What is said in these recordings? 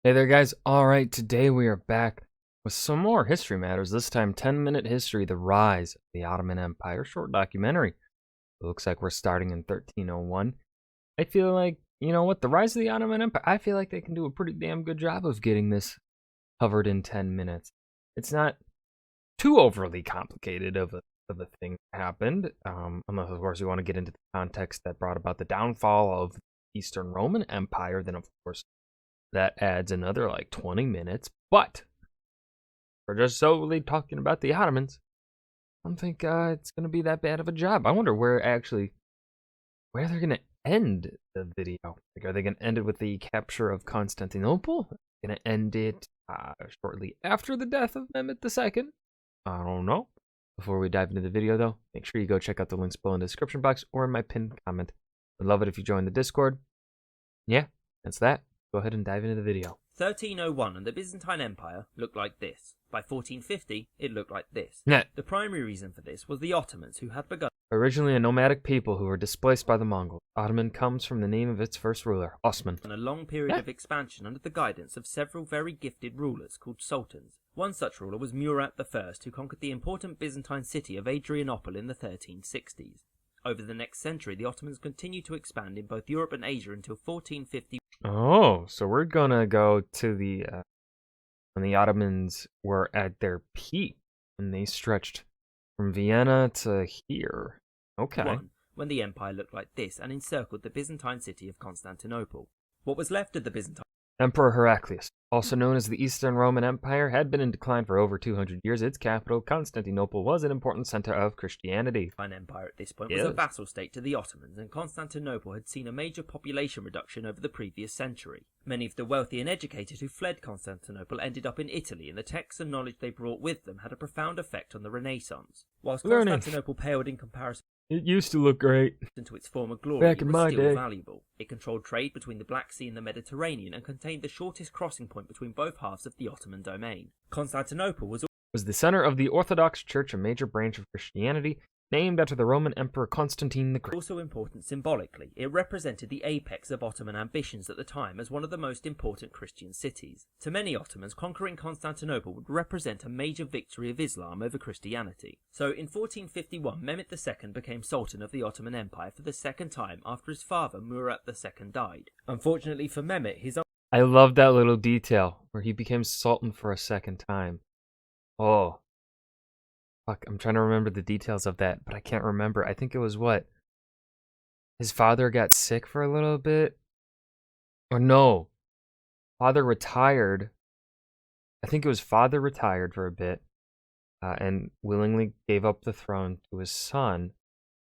Hey there, guys. Alright, today we are back with some more history matters. This time, 10-minute history, the rise of the Ottoman Empire. Short documentary. It looks like we're starting in 1301. I feel like, you know what, the rise of the Ottoman Empire, I feel like they can do a pretty damn good job of getting this covered in 10 minutes. It's not too overly complicated of a thing that happened, unless, of course, you want to get into the context that brought about the downfall of the Eastern Roman Empire, then, of course, that adds another like 20 minutes, but we're just solely talking about the Ottomans. I don't think it's going to be that bad of a job. I wonder where they're going to end the video. Like, are they going to end it with the capture of Constantinople? Going to end it shortly after the death of Mehmet II? I don't know. Before we dive into the video, though, make sure you go check out the links below in the description box or in my pinned comment. I'd love it if you join the Discord. Yeah, that's that. Go ahead and dive into the video. 1301 and the Byzantine Empire looked like this. By 1450, it looked like this. Yeah. The primary reason for this was the Ottomans, who had begun Originally a nomadic people who were displaced by the Mongols. Ottoman comes from the name of its first ruler, Osman. a long period of expansion under the guidance of several very gifted rulers called sultans. One such ruler was Murat I, who conquered the important Byzantine city of Adrianople in the 1360s. Over the next century, the Ottomans continued to expand in both Europe and Asia until 1450. Oh, so we're gonna go to when the Ottomans were at their peak, and they stretched from Vienna to here. Okay. When the empire looked like this and encircled the Byzantine city of Constantinople. What was left of the Byzantine Emperor Heraclius, also known as the Eastern Roman Empire, had been in decline for over 200 years. Its capital, Constantinople, was an important center of Christianity. Empire at this point was a vassal state to the Ottomans, and Constantinople had seen a major population reduction over the previous century. Many of the wealthy and educated who fled Constantinople ended up in Italy, and the texts and knowledge they brought with them had a profound effect on the Renaissance. Whilst Constantinople paled in comparison, it used to look great to its former glory, back in it was my still day. valuable. It controlled trade between the Black Sea and the Mediterranean and contained the shortest crossing point between both halves of the Ottoman domain. Constantinople was the center of the Orthodox Church, a major branch of Christianity, named after the Roman Emperor Constantine the Great. Also important symbolically. It represented the apex of Ottoman ambitions at the time as one of the most important Christian cities. To many Ottomans, conquering Constantinople would represent a major victory of Islam over Christianity. So in 1451, Mehmet II became Sultan of the Ottoman Empire for the second time after his father Murat II died. Unfortunately for Mehmet, his I love that little detail where he became Sultan for a second time. Oh. Fuck, I'm trying to remember the details of that, but I can't remember. I think it was what? His father got sick for a little bit? Or no. Father retired. I think it was father retired for a bit and willingly gave up the throne to his son.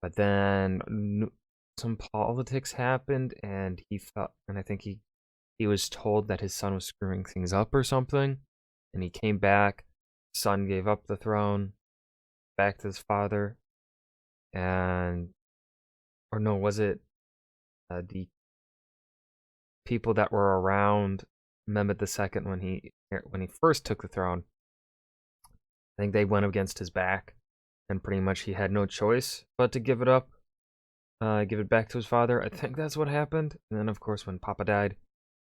But then some politics happened and I think he was told that his son was screwing things up or something. And he came back. Son gave up the throne back to his father, and was it the people that were around Mehmet II when he first took the throne? I think they went against his back, and pretty much he had no choice but to give it up, give it back to his father. I think that's what happened. And then, of course, when Papa died,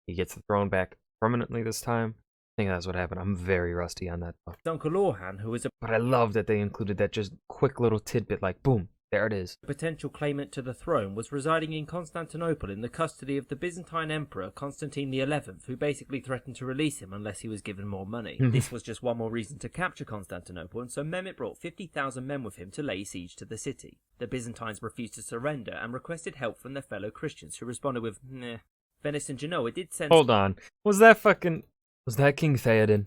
he gets the throne back permanently this time. I think that's what happened. I'm very rusty on that stuff. Uncle Orhan, who was But I love that they included that just quick little tidbit, like, boom, there it is. a potential claimant to the throne, was residing in Constantinople in the custody of the Byzantine Emperor Constantine XI, who basically threatened to release him unless he was given more money. This was just one more reason to capture Constantinople, and so Mehmet brought 50,000 men with him to lay siege to the city. The Byzantines refused to surrender and requested help from their fellow Christians, who responded with, "Nah." Venice and Genoa did send... Hold on. Was that King Theoden?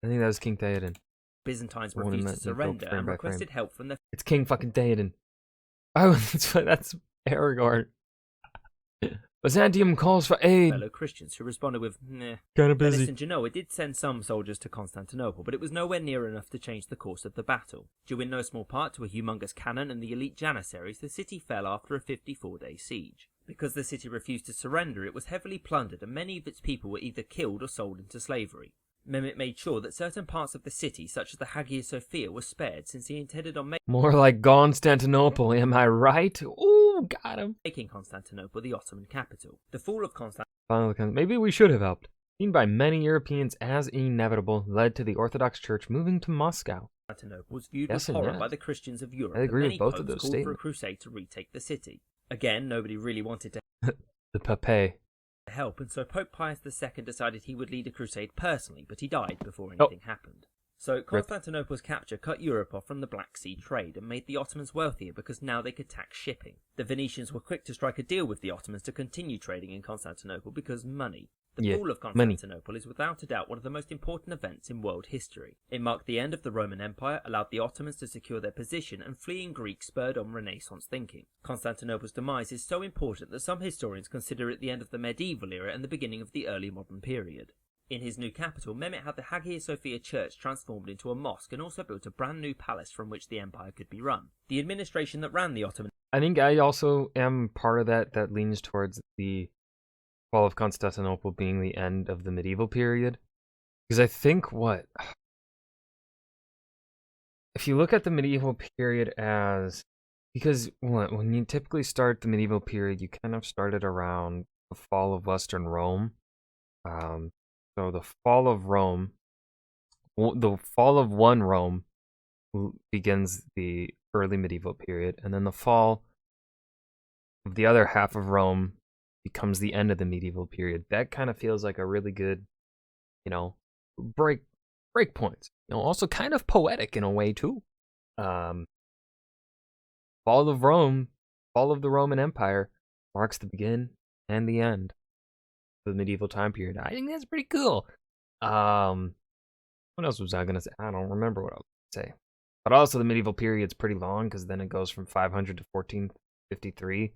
I think that was King Theoden. Byzantines refused to surrender and requested help from their... It's King fucking Theoden. Oh, that's Aragorn. Byzantium calls for aid. Fellow Christians who responded with, "Nah." Kinda busy. Venice and Genoa did send some soldiers to Constantinople, but it was nowhere near enough to change the course of the battle. Due in no small part to a humongous cannon and the elite janissaries, the city fell after a 54-day siege. Because the city refused to surrender, it was heavily plundered, and many of its people were either killed or sold into slavery. Mehmet made sure that certain parts of the city, such as the Hagia Sophia, were spared, since he intended on more like Constantinople, am I right? Ooh, got him. making Constantinople the Ottoman capital. The fall of Constantinople Maybe we should have helped. Seen by many Europeans as inevitable, led to the Orthodox Church moving to Moscow. Constantinople was viewed Yes with and horror yes. by the Christians of Europe, I agree and with many both of popes those called for a statements. crusade to retake the city. Again, nobody really wanted to The Pape. help, and so Pope Pius II decided he would lead a crusade personally, but he died before anything happened. So Constantinople's capture cut Europe off from the Black Sea trade and made the Ottomans wealthier because now they could tax shipping. The Venetians were quick to strike a deal with the Ottomans to continue trading in Constantinople because money. The Fall of Constantinople is without a doubt one of the most important events in world history. It marked the end of the Roman Empire, allowed the Ottomans to secure their position, and fleeing Greeks spurred on Renaissance thinking. Constantinople's demise is so important that some historians consider it the end of the medieval era and the beginning of the early modern period. In his new capital, Mehmet had the Hagia Sophia Church transformed into a mosque and also built a brand new palace from which the empire could be run. The administration that ran the Ottoman... I think I also am part of that leans towards the Fall of Constantinople being the end of the medieval period. Because I think if you look at the medieval period as... Because when you typically start the medieval period, you kind of started around the fall of Western Rome. So the fall of Rome, the fall of one Rome begins the early medieval period, and then the fall of the other half of Rome becomes the end of the medieval period. That kind of feels like a really good, break points. Also kind of poetic in a way too. Fall of Rome, fall of the Roman Empire marks the begin and the end of the medieval time period. I think that's pretty cool. What else was I gonna say? I don't remember what I was gonna say. But also the medieval period's pretty long because then it goes from 500 to 1453,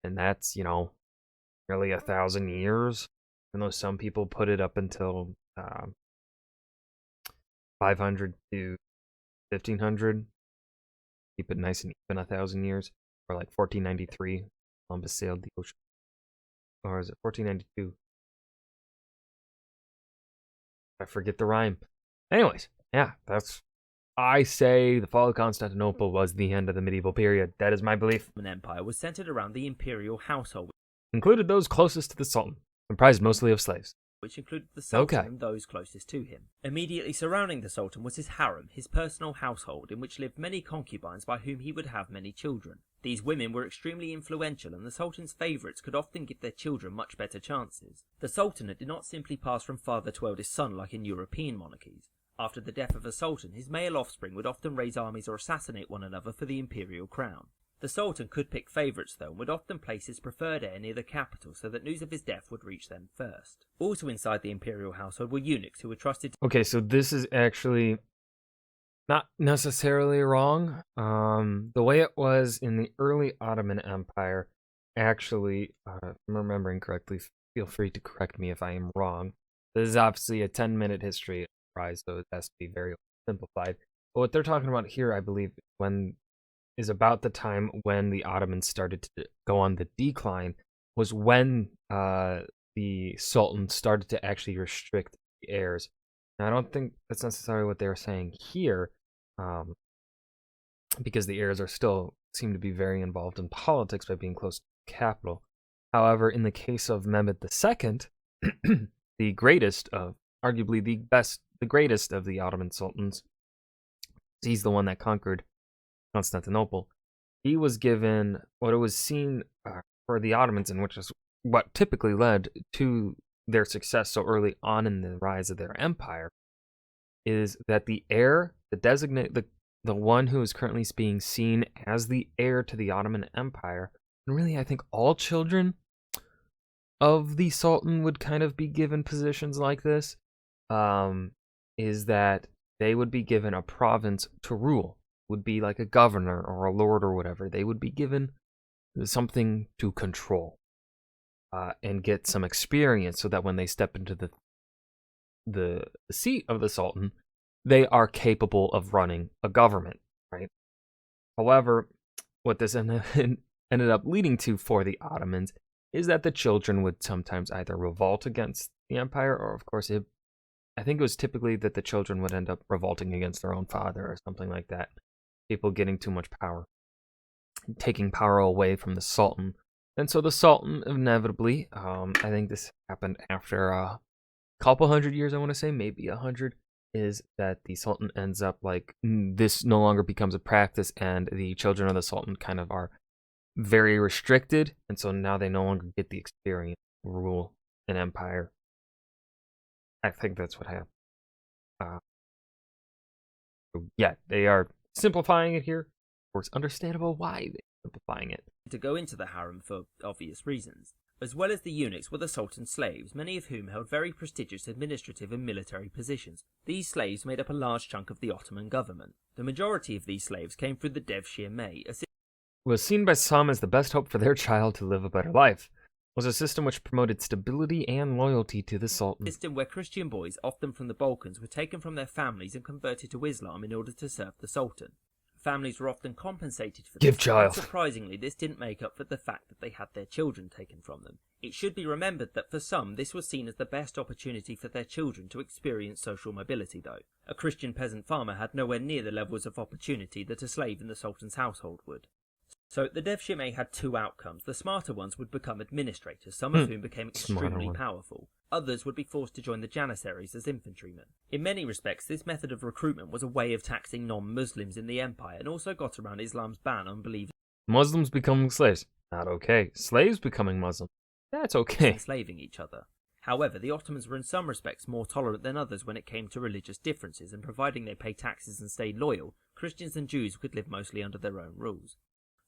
and that's nearly 1,000 years. Even though some people put it up until 500 to 1500, keep it nice and even 1,000 years, or like 1493, Columbus sailed the ocean, or is it 1492? I forget the rhyme. Anyways, yeah, I say the fall of Constantinople was the end of the medieval period. That is my belief. The Empire was centered around the Imperial Household, Included those closest to the Sultan, comprised mostly of slaves. which included the Sultan and those closest to him. Immediately surrounding the Sultan was his harem, his personal household, in which lived many concubines by whom he would have many children. These women were extremely influential, and the Sultan's favourites could often give their children much better chances. The Sultanate did not simply pass from father to eldest son like in European monarchies. After the death of a sultan, his male offspring would often raise armies or assassinate one another for the imperial crown. The Sultan could pick favourites though, and would often place his preferred heir near the capital so that news of his death would reach them first. Also inside the imperial household were eunuchs who were trusted to... Okay, so this is actually not necessarily wrong. The way it was in the early Ottoman Empire, actually, if I'm remembering correctly, feel free to correct me if I am wrong. This is obviously a 10-minute history prize, so it has to be very simplified. But what they're talking about here, I believe, is about the time when the Ottomans started to go on the decline, was when the Sultan started to actually restrict the heirs. Now, I don't think that's necessarily what they were saying here, because the heirs seem to be very involved in politics by being close to the capital. However, in the case of Mehmed II, the greatest of, arguably the greatest of the Ottoman sultans, he's the one that conquered Constantinople. He was given what it was seen for the Ottomans, and which is what typically led to their success so early on in the rise of their empire, is that the heir, the one who is currently being seen as the heir to the Ottoman Empire, and really I think all children of the Sultan would kind of be given positions like this, is that they would be given a province to rule. Would be like a governor or a lord or whatever. They would be given something to control and get some experience, so that when they step into the seat of the Sultan, they are capable of running a government, right? However, what this ended up leading to for the Ottomans is that the children would sometimes either revolt against the empire, or of course, I think it was typically that the children would end up revolting against their own father or something like that. People getting too much power, taking power away from the Sultan, And so the Sultan inevitably, I think this happened after a couple hundred years, I want to say, maybe 100, is that the Sultan ends up like, this no longer becomes a practice, and the children of the Sultan kind of are very restricted, and so now they no longer get the experience to rule an empire. I think that's what happened. Yeah, they are simplifying it here. Of course, understandable why they're simplifying it. To go into the harem for obvious reasons. As well as the eunuchs were the Sultan's slaves, many of whom held very prestigious administrative and military positions. These slaves made up a large chunk of the Ottoman government. The majority of these slaves came through the Devshirme, Was seen by some as the best hope for their child to live a better life. Was a system which promoted stability and loyalty to the Sultan. A system where Christian boys, often from the Balkans, were taken from their families and converted to Islam in order to serve the Sultan. Families were often compensated for this. Give child. Surprisingly, this didn't make up for the fact that they had their children taken from them. It should be remembered that for some, this was seen as the best opportunity for their children to experience social mobility, though. A Christian peasant farmer had nowhere near the levels of opportunity that a slave in the Sultan's household would. So the Devshirme had two outcomes. The smarter ones would become administrators, some of whom became extremely powerful. Others would be forced to join the Janissaries as infantrymen. In many respects, this method of recruitment was a way of taxing non-Muslims in the empire, and also got around Islam's ban on believers. Muslims becoming slaves. Not okay. Slaves becoming Muslim. That's okay. Enslaving each other. However, the Ottomans were in some respects more tolerant than others when it came to religious differences, and providing they paid taxes and stayed loyal, Christians and Jews could live mostly under their own rules.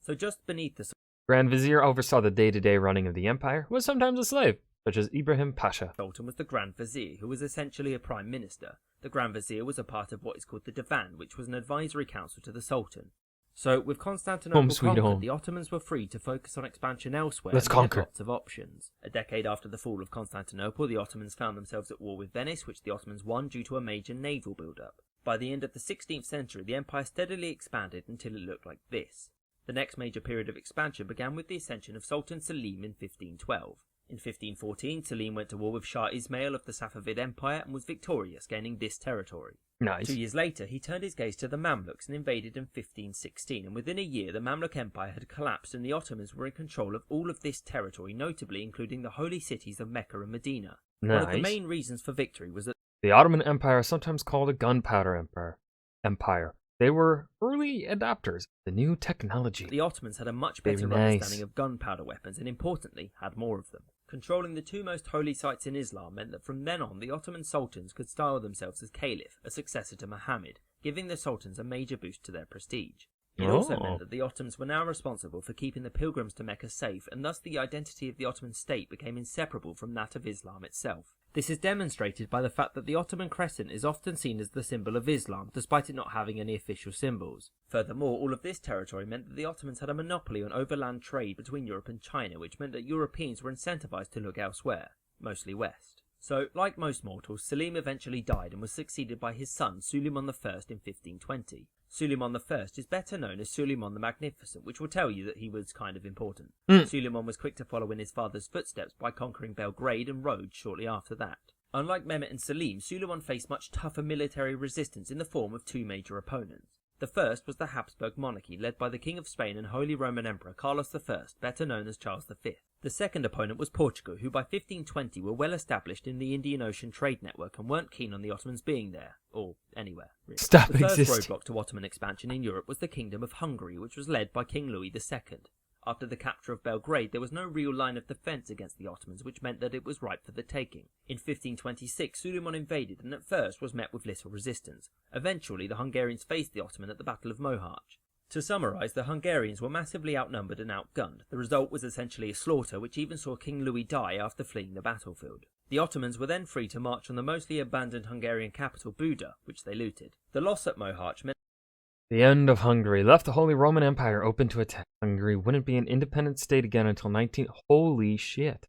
So just beneath the Grand Vizier oversaw the day-to-day running of the empire, was sometimes a slave, such as Ibrahim Pasha. Sultan was the Grand Vizier, who was essentially a prime minister. The Grand Vizier was a part of what is called the Divan, which was an advisory council to the Sultan. So, with Constantinople conquered, the Ottomans were free to focus on expansion elsewhere. Let's conquer. Lots of options. A decade after the fall of Constantinople, the Ottomans found themselves at war with Venice, which the Ottomans won due to a major naval build-up. By the end of the 16th century, the empire steadily expanded until it looked like this. The next major period of expansion began with the ascension of Sultan Selim in 1512. In 1514, Selim went to war with Shah Ismail of the Safavid Empire and was victorious, gaining this territory. Nice. 2 years later, he turned his gaze to the Mamluks and invaded in 1516, and within a year the Mamluk Empire had collapsed and the Ottomans were in control of all of this territory, notably including the holy cities of Mecca and Medina. Nice. One of the main reasons for victory was that the Ottoman Empire is sometimes called a gunpowder empire. They were early adopters of the new technology. the Ottomans had a much better understanding of gunpowder weapons and, importantly, had more of them. Controlling the two most holy sites in Islam meant that from then on the Ottoman sultans could style themselves as caliph, a successor to Muhammad, giving the sultans a major boost to their prestige. It also meant that the Ottomans were now responsible for keeping the pilgrims to Mecca safe, and thus the identity of the Ottoman state became inseparable from that of Islam itself. This is demonstrated by the fact that the Ottoman crescent is often seen as the symbol of Islam, despite it not having any official symbols. Furthermore, all of this territory meant that the Ottomans had a monopoly on overland trade between Europe and China, which meant that Europeans were incentivized to look elsewhere, mostly west. So, like most mortals, Selim eventually died and was succeeded by his son Suleiman I in 1520. Suleiman I is better known as Suleiman the Magnificent, which will tell you that he was kind of important. Suleiman was quick to follow in his father's footsteps by conquering Belgrade and Rhodes shortly after that. Unlike Mehmet and Selim, Suleiman faced much tougher military resistance in the form of two major opponents. The first was the Habsburg monarchy, led by the King of Spain and Holy Roman Emperor Carlos I, better known as Charles V. The second opponent was Portugal, who by 1520 were well established in the Indian Ocean trade network and weren't keen on the Ottomans being there, or anywhere, really. Stop the first existing. roadblock to Ottoman expansion in Europe was the Kingdom of Hungary, which was led by King Louis II. After the capture of Belgrade, there was no real line of defence against the Ottomans, which meant that it was ripe for the taking. In 1526, Suleiman invaded and at first was met with little resistance. Eventually, the Hungarians faced the Ottoman at the Battle of Mohács. To summarise, the Hungarians were massively outnumbered and outgunned. The result was essentially a slaughter, which even saw King Louis die after fleeing the battlefield. The Ottomans were then free to march on the mostly abandoned Hungarian capital Buda, which they looted. The loss at Mohács meant The end of Hungary left the Holy Roman Empire open to attack. Hungary wouldn't be an independent state again until 19... Holy shit.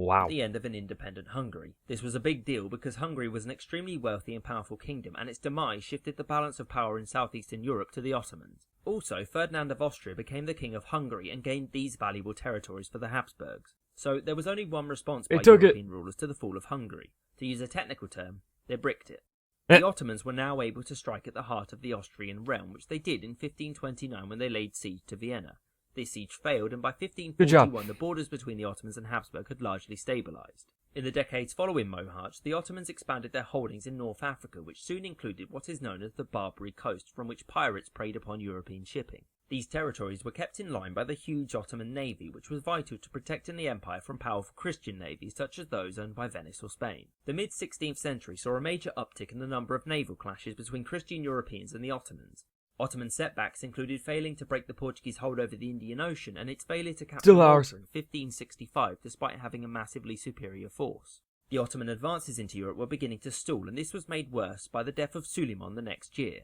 Wow. the end of an independent Hungary. This was a big deal because Hungary was an extremely wealthy and powerful kingdom, and its demise shifted the balance of power in southeastern Europe to the Ottomans. Also, Ferdinand of Austria became the king of Hungary and gained these valuable territories for the Habsburgs. So there was only one response by European rulers to the fall of Hungary. To use a technical term, they bricked it. The Ottomans were now able to strike at the heart of the Austrian realm, which they did in 1529 when they laid siege to Vienna. This siege failed, and by Good job. 1541 the borders between the Ottomans and Habsburg had largely stabilised. In the decades following Mohács, the Ottomans expanded their holdings in North Africa, which soon included what is known as the Barbary Coast, from which pirates preyed upon European shipping. These territories were kept in line by the huge Ottoman navy, which was vital to protecting the empire from powerful Christian navies such as those owned by Venice or Spain. The mid-16th century saw a major uptick in the number of naval clashes between Christian Europeans and the Ottomans. Ottoman setbacks included failing to break the Portuguese hold over the Indian Ocean and its failure to capture Malta in 1565 despite having a massively superior force. The Ottoman advances into Europe were beginning to stall, and this was made worse by the death of Suleiman the next year.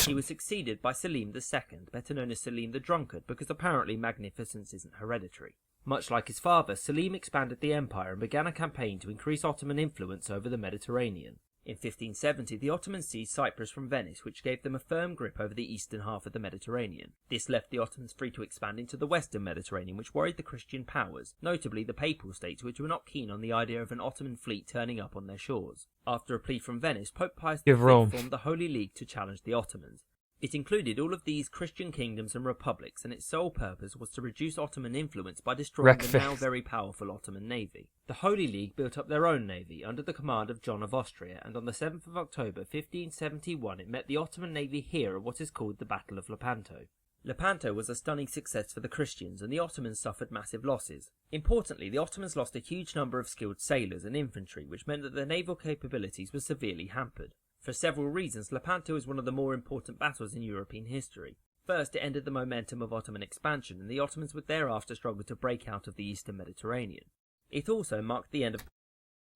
He was succeeded by Selim II, better known as Selim the Drunkard, because apparently magnificence isn't hereditary. Much like his father, Selim expanded the empire and began a campaign to increase Ottoman influence over the Mediterranean. In 1570, the Ottomans seized Cyprus from Venice, which gave them a firm grip over the eastern half of the Mediterranean. This left the Ottomans free to expand into the western Mediterranean, which worried the Christian powers, notably the Papal States, which were not keen on the idea of an Ottoman fleet turning up on their shores. After a plea from Venice, Pope Pius V formed the Holy League to challenge the Ottomans. It included all of these Christian kingdoms and republics, and its sole purpose was to reduce Ottoman influence by destroying the now very powerful Ottoman navy. The Holy League built up their own navy under the command of John of Austria, and on the 7th of October 1571 it met the Ottoman navy here at what is called the Battle of Lepanto. Lepanto was a stunning success for the Christians, and the Ottomans suffered massive losses. Importantly, the Ottomans lost a huge number of skilled sailors and infantry, which meant that their naval capabilities were severely hampered. For several reasons, Lepanto is one of the more important battles in European history. First, it ended the momentum of Ottoman expansion, and the Ottomans would thereafter struggle to break out of the eastern Mediterranean. It also marked the end of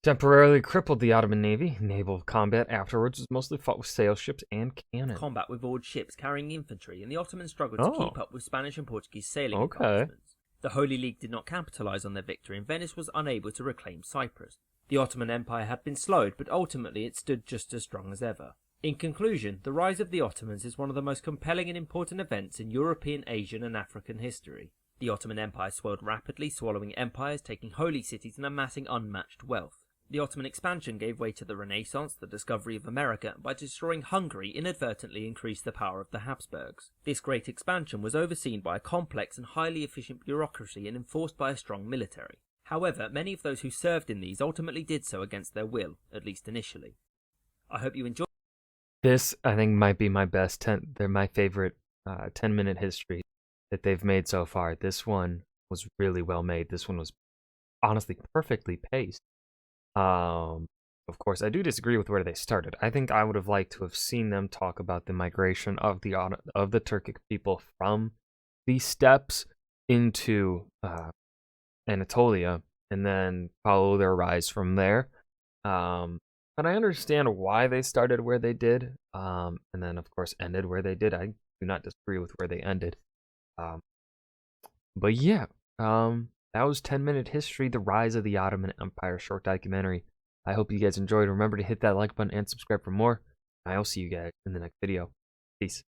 temporarily crippled the Ottoman navy. Naval combat afterwards was mostly fought with sail ships and cannon. Combat with oared ships carrying infantry, and the Ottomans struggled to keep up with Spanish and Portuguese sailing engagements. The Holy League did not capitalise on their victory, and Venice was unable to reclaim Cyprus. The Ottoman Empire had been slowed, but ultimately it stood just as strong as ever. In conclusion, the rise of the Ottomans is one of the most compelling and important events in European, Asian and African history. The Ottoman Empire swelled rapidly, swallowing empires, taking holy cities and amassing unmatched wealth. The Ottoman expansion gave way to the Renaissance, the discovery of America, and by destroying Hungary inadvertently increased the power of the Habsburgs. This great expansion was overseen by a complex and highly efficient bureaucracy and enforced by a strong military. However, many of those who served in these ultimately did so against their will, at least initially. I hope you enjoyed this. I think might be my best they're my favorite 10-minute history that they've made so far. This one was really well made. This one was honestly perfectly paced. Of course, I do disagree with where they started. I think I would have liked to have seen them talk about the migration of the Turkic people from the steppes into Anatolia, and then follow their rise from there. But I understand why they started where they did, and then of course ended where they did. I do not disagree with where they ended. But yeah, that was 10-minute history, the rise of the Ottoman Empire, short documentary. I hope you guys enjoyed. Remember to hit that like button and subscribe for more. I'll see you guys in the next video. Peace.